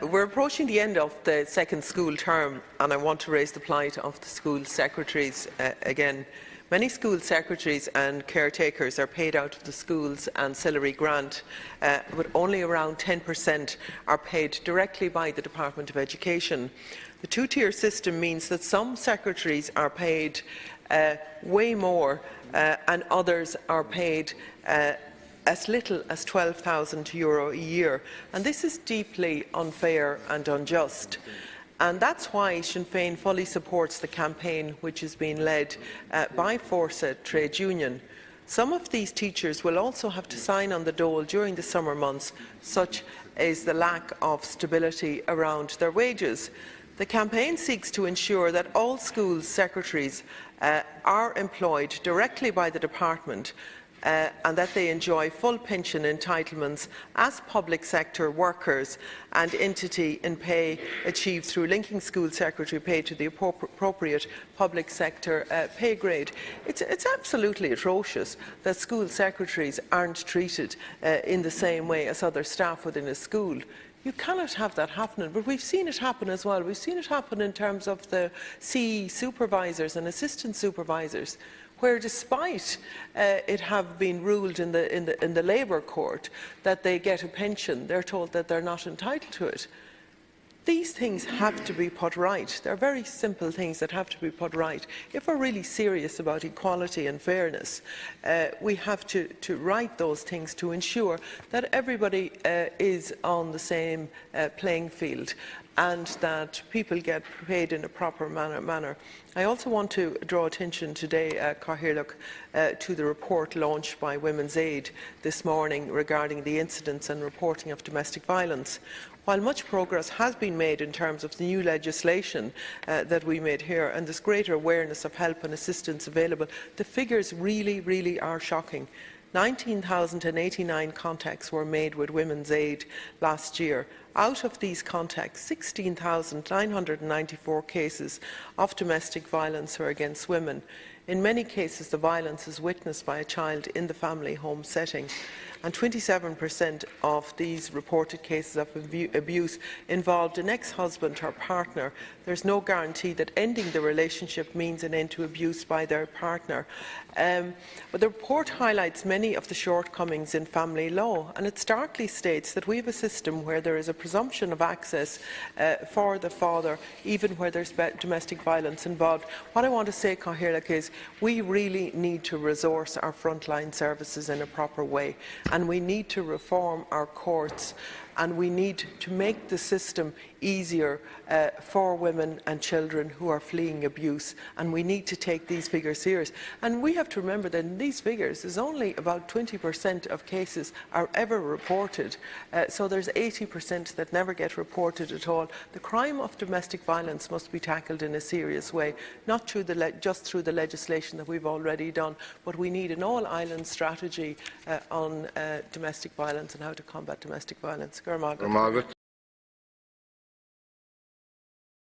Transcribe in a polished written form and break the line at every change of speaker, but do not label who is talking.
We're approaching the end of the second school term, and I want to raise the plight of the school secretaries again. Many school secretaries and caretakers are paid out of the school's ancillary grant, but only around 10% are paid directly by the Department of Education. The two-tier system means that some secretaries are paid way more and others are paid as little as €12,000 a year, and this is deeply unfair and unjust. And that's why Sinn Féin fully supports the campaign which is being led by Forsa Trade Union. Some of these teachers will also have to sign on the dole during the summer months, such as the lack of stability around their wages. The campaign seeks to ensure that all school secretaries are employed directly by the department and that they enjoy full pension entitlements as public sector workers and entity in pay achieved through linking school secretary pay to the appropriate public sector pay grade. It's absolutely atrocious that school secretaries aren't treated in the same way as other staff within a school. You cannot have that happening, but we've seen it happen as well. We've seen it happen in terms of the CE supervisors and assistant supervisors, where despite it have been ruled in the Labour Court that they get a pension, they're told that they're not entitled to it. These things have to be put right. They're very simple things that have to be put right. If we're really serious about equality and fairness, we have to right those things to ensure that everybody is on the same playing field and that people get paid in a proper manner. I also want to draw attention today, to the report launched by Women's Aid this morning regarding the incidents and reporting of domestic violence. While much progress has been made in terms of the new legislation that we made here and this greater awareness of help and assistance available, the figures really are shocking. 19,089 contacts were made with Women's Aid last year. Out of these contacts, 16,994 cases of domestic violence were against women. In many cases, the violence is witnessed by a child in the family home setting, and 27% of these reported cases of abuse involved an ex-husband or partner. There is no guarantee that ending the relationship means an end to abuse by their partner. But the report highlights many of the shortcomings in family law, and it starkly states that we have a system where there is a presumption of access for the father, even where there is domestic violence involved. What I want to say, Cathaoirleach, is we really need to resource our frontline services in a proper way, and we need to reform our courts, and we need to make the system easier for women and children who are fleeing abuse, and we need to take these figures serious. And we have to remember that in these figures, there's only about 20% of cases are ever reported, so there's 80% that never get reported at all. The crime of domestic violence must be tackled in a serious way, not just through the legislation that we've already done, but we need an all-island strategy on domestic violence and how to combat domestic violence.